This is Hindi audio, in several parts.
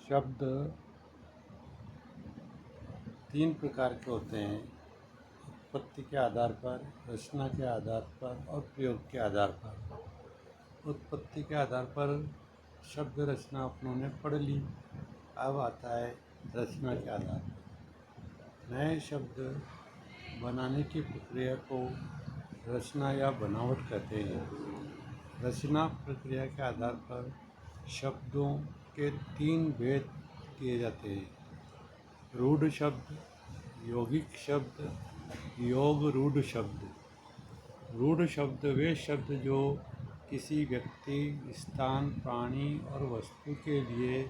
शब्द तीन प्रकार के होते हैं: उत्पत्ति के आधार पर, रचना के आधार पर और प्रयोग के आधार पर। उत्पत्ति के आधार पर शब्द रचना अपनों ने पढ़ ली। अब आता है रचना के आधार पर। नए शब्द बनाने की प्रक्रिया को रचना या बनावट कहते हैं। रचना प्रक्रिया के आधार पर शब्दों के तीन भेद किए जाते हैं: रूढ़ शब्द, यौगिक शब्द, योग रूढ़ शब्द। रूढ़ शब्द वे शब्द जो किसी व्यक्ति, स्थान, प्राणी और वस्तु के लिए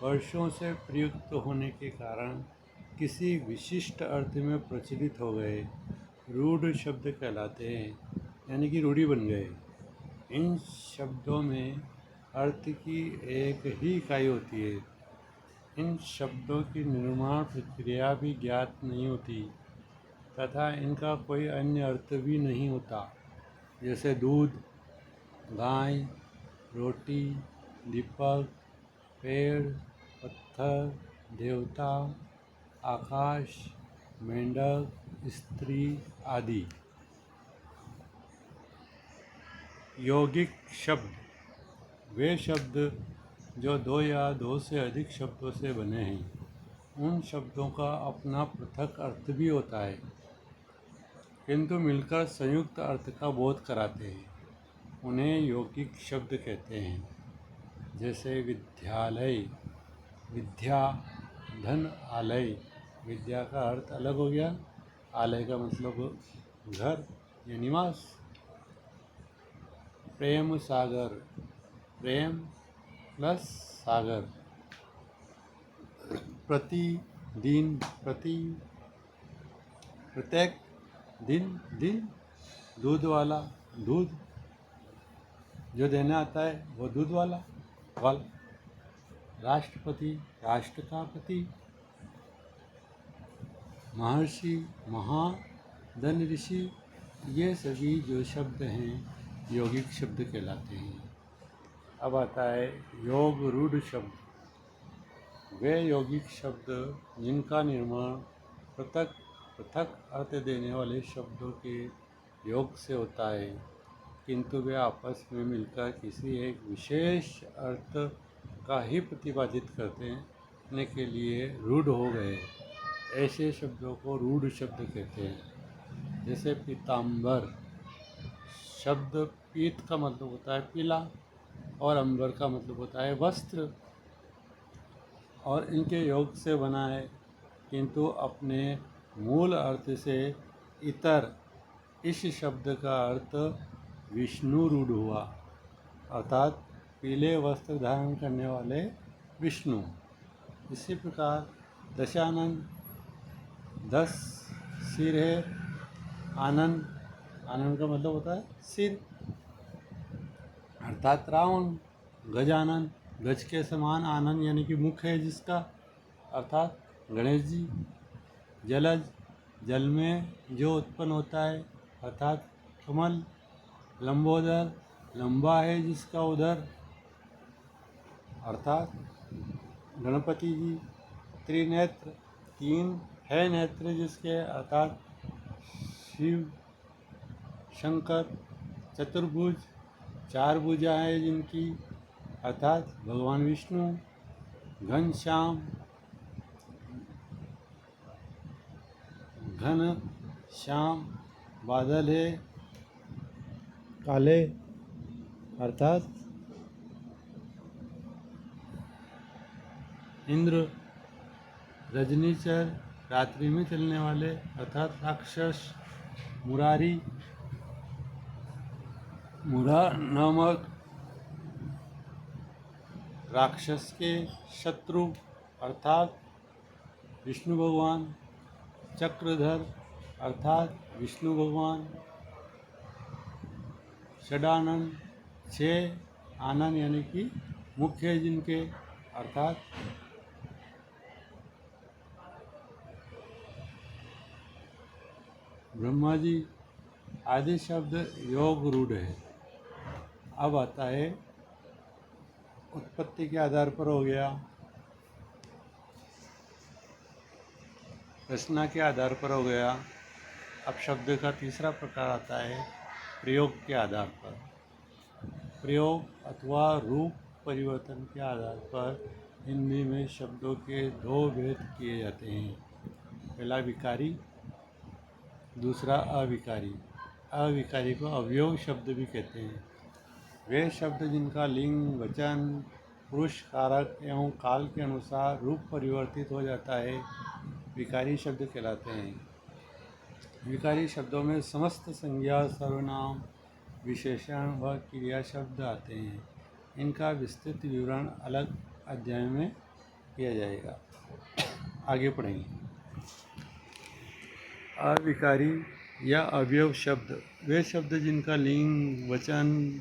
वर्षों से प्रयुक्त होने के कारण किसी विशिष्ट अर्थ में प्रचलित हो गए, रूढ़ शब्द कहलाते हैं, यानी कि रूढ़ी बन गए। इन शब्दों में अर्थ की एक ही इकाई होती है। इन शब्दों की निर्माण प्रक्रिया भी ज्ञात नहीं होती तथा इनका कोई अन्य अर्थ भी नहीं होता, जैसे दूध, गाय, रोटी, दीपक, पेड़, पत्थर, देवता, आकाश, मेंढक, स्त्री आदि। यौगिक शब्द वे शब्द जो दो या दो से अधिक शब्दों से बने हैं। उन शब्दों का अपना पृथक अर्थ भी होता है, किंतु मिलकर संयुक्त अर्थ का बोध कराते हैं। उन्हें यौगिक शब्द कहते हैं। जैसे विद्यालय, विद्या, धन, आलय। विद्या का अर्थ अलग हो गया, आलय का मतलब घर या निवास। प्रेम सागर, प्रेम प्लस सागर। प्रतिदिन, प्रत्येक दिन, दूध वाला, दूध जो देने आता है वो दूध वाला। राष्ट्रपति, राष्ट्र का पति। महर्षि, महाधन ऋषि। ये सभी जो शब्द हैं यौगिक शब्द कहलाते हैं। अब आता है योग रूढ़ शब्द। वे यौगिक शब्द जिनका निर्माण पृथक अर्थ देने वाले शब्दों के योग से होता है, किंतु वे आपस में मिलकर किसी एक विशेष अर्थ का ही प्रतिपादित करने के लिए रूढ़ हो गए। ऐसे शब्दों को रूढ़ शब्द कहते हैं। जैसे पीताम्बर शब्द, पीत का मतलब होता है पीला और अंबर का मतलब होता है वस्त्र, और इनके योग से बना है, किंतु अपने मूल अर्थ से इतर। इस शब्द का अर्थ विष्णु रूढ़ हुआ, अर्थात पीले वस्त्र धारण करने वाले विष्णु। इसी प्रकार दशानन, 10 सिर है। आनंद, आनंद का मतलब होता है सिर, अर्थात रावण। गजानन, गज के समान आनंद यानी कि मुख है जिसका, अर्थात गणेश जी। जलज, जल में जो उत्पन्न होता है, अर्थात कमल। लंबोदर, लंबा है जिसका उदर, अर्थात गणपति जी। त्रिनेत्र, 3 है नेत्र जिसके, अर्थात शिव शंकर। चतुर्भुज, 4 भुजाएं जिनकी, अर्थात भगवान विष्णु। घनश्याम, घन श्याम, बादल है काले, अर्थात इंद्र। रजनीचर, रात्रि में चलने वाले, अर्थात राक्षस। मुरारी, मुरा नामक राक्षस के शत्रु, अर्थात विष्णु भगवान। चक्रधर, अर्थात विष्णु भगवान। षडानन, 6 आनंद यानी कि मुख्य जिनके, अर्थात ब्रह्मा जी। आदि शब्द योग रूढ़ है। अब आता है उत्पत्ति के आधार पर हो गया, रचना के आधार पर हो गया। अब शब्द का तीसरा प्रकार आता है प्रयोग के आधार पर। प्रयोग अथवा रूप परिवर्तन के आधार पर हिंदी में शब्दों के दो भेद किए जाते हैं। पहला विकारी, दूसरा अविकारी। अविकारी को अवयव शब्द भी कहते हैं। वे शब्द जिनका लिंग, वचन, पुरुष कारक एवं काल के अनुसार रूप परिवर्तित हो जाता है, विकारी शब्द कहलाते हैं। विकारी शब्दों में समस्त संज्ञा, सर्वनाम, विशेषण व क्रिया शब्द आते हैं। इनका विस्तृत विवरण अलग अध्याय में किया जाएगा। आगे पढ़ेंगे। अविकारी या अवयव शब्द वे शब्द जिनका लिंग, वचन,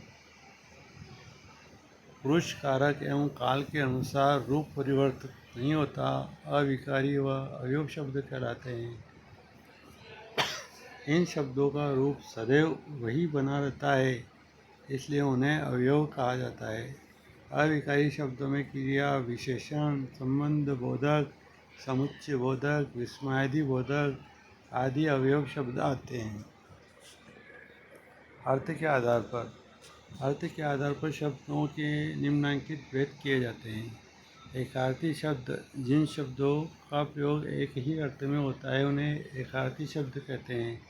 पुरुष कारक एवं काल के अनुसार रूप परिवर्तित नहीं होता, अविकारी व अवयव शब्द कहलाते हैं। इन शब्दों का रूप सदैव वही बना रहता है, इसलिए उन्हें अवयव कहा जाता है। अविकारी शब्दों में क्रिया, विशेषण, संबंध बोधक, समुच्चय बोधक, विस्मयादि बोधक आदि अवयव शब्द आते हैं। अर्थ के आधार पर शब्दों के निम्नलिखित भेद किए जाते हैं। एकार्थी शब्द जिन शब्दों का प्रयोग एक ही अर्थ में होता है उन्हें एकार्थी शब्द कहते हैं,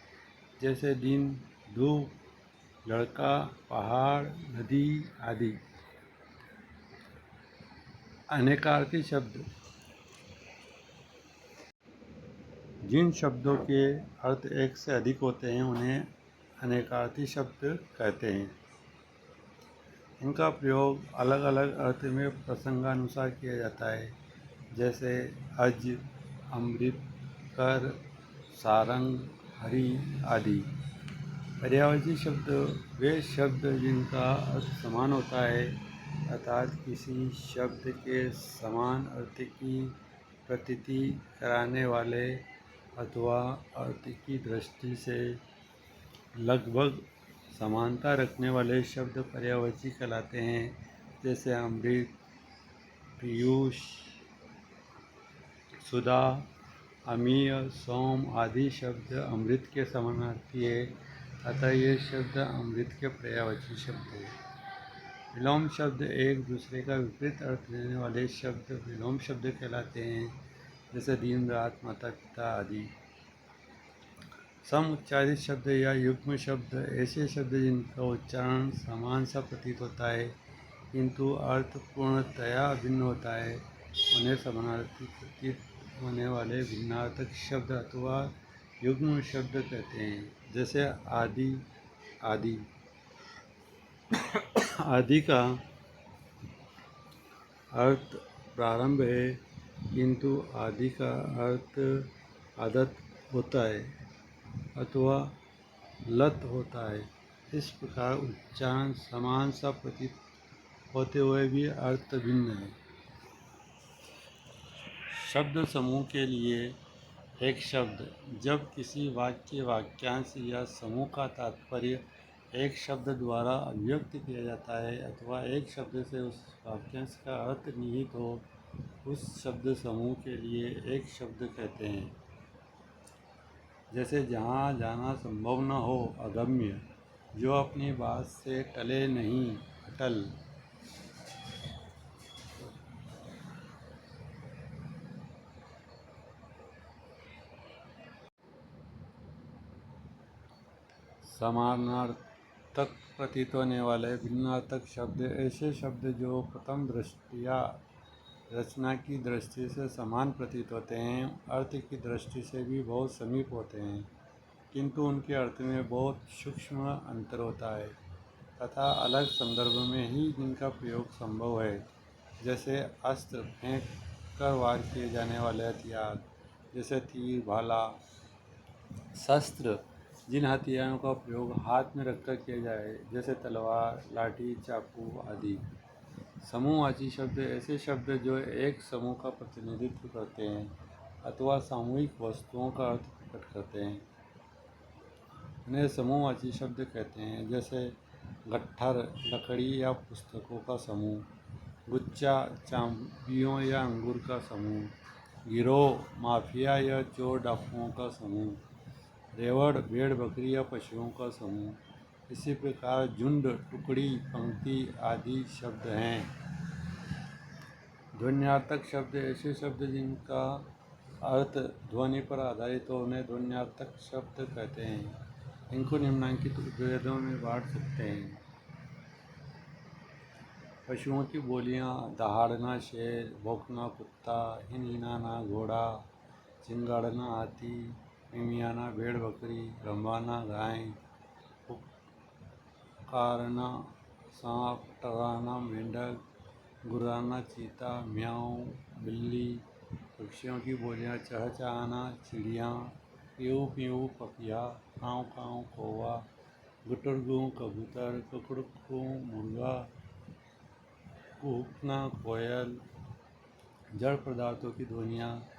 जैसे दिन, धूप, लड़का, पहाड़, नदी आदि। अनेकार्थी शब्द जिन शब्दों के अर्थ एक से अधिक होते हैं उन्हें अनेकार्थी शब्द कहते हैं। इनका प्रयोग अलग अलग अर्थ में प्रसंगानुसार किया जाता है, जैसे अज, अमृत, कर, सारंग, हरि आदि। पर्यायवाची शब्द वे शब्द जिनका अर्थ समान होता है, अर्थात किसी शब्द के समान अर्थ की प्रतीति कराने वाले अथवा अर्थ की दृष्टि से लगभग समानता रखने वाले शब्द पर्यायवाची कहलाते हैं, जैसे अमृत, पीयूष, सुधा, अमीय, सोम आदि शब्द अमृत के समानार्थी है, अतः ये शब्द अमृत के पर्यायवाची शब्द हैं। विलोम शब्द एक दूसरे का विपरीत अर्थ देने वाले शब्द विलोम शब्द कहलाते हैं, जैसे दिन, रात, माता, पिता आदि। सम उच्चारित शब्द या युग्म शब्द ऐसे शब्द जिनका उच्चारण समान सा प्रतीत होता है किंतु अर्थ पूर्णतया भिन्न होता है, उन्हें समानार्थी प्रतीत होने वाले भिन्नार्थक शब्द अथवा युग्म शब्द कहते हैं, जैसे आदि। आदि आदि का अर्थ प्रारंभ है, किंतु आदि का अर्थ आदत होता है अथवा लत होता है। इस प्रकार उच्चारण समान सा प्रतीत होते हुए भी अर्थ भिन्न है। शब्द समूह के लिए एक शब्द जब किसी वाक्य, वाक्यांश या समूह का तात्पर्य एक शब्द द्वारा अभिव्यक्त किया जाता है अथवा एक शब्द से उस वाक्यांश का अर्थ निहित हो, उस शब्द समूह के लिए एक शब्द कहते हैं। जैसे जहाँ जाना संभव न हो, अगम्य, जो अपनी बात से टले नहीं, अटल। समानार्थक प्रतीत होने वाले भिन्नार्थक शब्द ऐसे शब्द जो प्रथम दृष्टया रचना की दृष्टि से समान प्रतीत होते हैं, अर्थ की दृष्टि से भी बहुत समीप होते हैं, किंतु उनके अर्थ में बहुत सूक्ष्म अंतर होता है तथा अलग संदर्भ में ही जिनका प्रयोग संभव है, जैसे अस्त्र, फेंक कर वार किए जाने वाले हथियार, जैसे तीर, भाला। शस्त्र, जिन हथियारों का प्रयोग हाथ में रखकर किया जाए, जैसे तलवार, लाठी, चाकू आदि। समूहवाची शब्द ऐसे शब्द जो एक समूह का प्रतिनिधित्व करते हैं अथवा सामूहिक वस्तुओं का अर्थ प्रकट करते हैं, उन्हें समूहवाची शब्द कहते हैं, जैसे गट्ठर, लकड़ी या पुस्तकों का समूह, गुच्छा, चाबियों या अंगूर का समूह, गिरोह, माफिया या चोर डाकुओं का समूह, रेवड़, भेड़ बकरी या पशुओं का समूह। इसी प्रकार झुंड, टुकड़ी, पंक्ति आदि शब्द हैं। ध्वन्यार्थक शब्द ऐसे शब्द जिनका अर्थ ध्वनि पर आधारित हो उन्हें ध्वन्यार्थक शब्द कहते हैं। इनको निम्नलिखित उपभेदों में बांट सकते हैं। पशुओं की बोलियां: दहाड़ना शेर, भौंकना कुत्ता, हिनहिनाना घोड़ा, चिंगाड़ना हाथी, मिमियाना भेड़ बकरी, रंभाना गाय, पुकारना सांप, टर्राना मेंढक, गुर्राना चीता, म्याऊं बिल्ली। पक्षियों की बोलियां: चहचहाना चिड़िया, पीऊ पीऊ पपिया, काँव काँव कौवा, गुटुरगू कबूतर, कुकड़ुकू मुर्गा, कुहुकना कोयल। जड़ पदार्थों की ध्वनियाँ: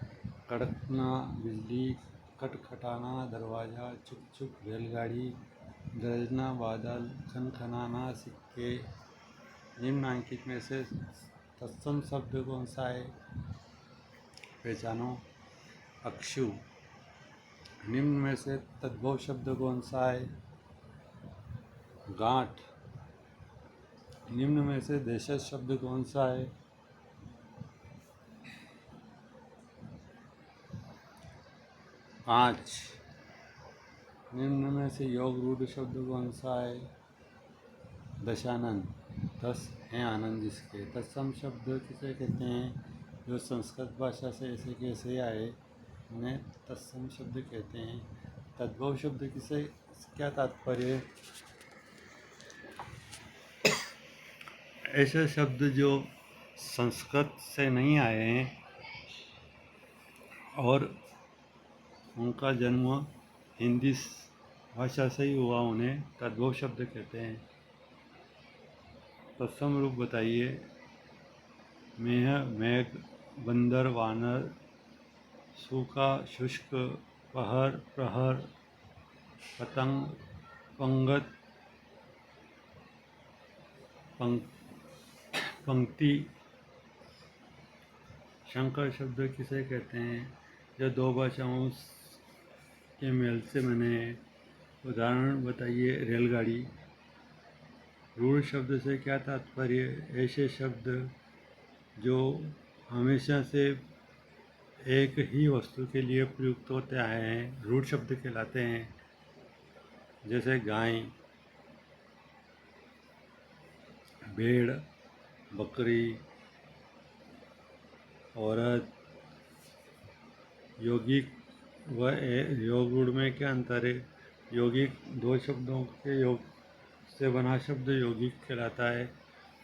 कड़कना बिजली, खटखटाना दरवाज़ा, छुक छुक रेलगाड़ी, गरजना बादल, खनखनाना सिक्के। निम्नलिखित में से तत्सम शब्द कौन सा है? पहचानो। अक्षु। निम्न में से तद्भव शब्द कौन सा है? गांठ। निम्न में से देशज शब्द कौन सा है? कांच। निम्न में से योग रूढ़ शब्द कौन सा है? दशानन। 10 हैं आनंद जिसके। तत्सम शब्द किसे कहते हैं? जो संस्कृत भाषा से ऐसे कैसे आए उन्हें तत्सम शब्द कहते हैं। तद्भव शब्द किसे, क्या तात्पर्य? ऐसे शब्द जो संस्कृत से नहीं आए हैं और उनका जन्म हिंदी भाषा से ही हुआ, उन्हें तद्भव शब्द कहते हैं। तत्सम रूप बताइए। मेह, मेघ, बंदर, वानर, सूखा, शुष्क, पहर, प्रहर, पतंग, पंगत, पंक्ति। संकर शब्द किसे कहते हैं? जो दो भाषाओं के मेल से बने हैं। उदाहरण बताइए। रेलगाड़ी। रूढ़ शब्द से क्या तात्पर्य? ऐसे शब्द जो हमेशा से एक ही वस्तु के लिए प्रयुक्त होते आए हैं, रूढ़ शब्द कहलाते हैं। जैसे गाय, भेड़, बकरी, औरत। यौगिक व योग रूढ़ में क्या अंतर है? यौगिक दो शब्दों के योग से बना शब्द यौगिक कहलाता है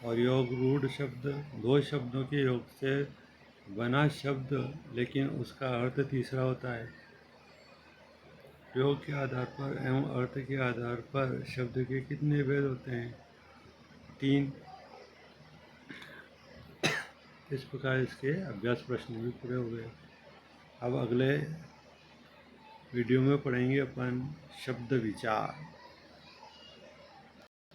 और योग रूढ़ शब्द दो शब्दों के योग से बना शब्द लेकिन उसका अर्थ तीसरा होता है। प्रयोग के आधार पर एवं अर्थ के आधार पर शब्द के कितने भेद होते हैं? 3। इस प्रकार इसके अभ्यास प्रश्न भी पूरे हो गए। अब अगले वीडियो में पढ़ेंगे अपन शब्द विचार।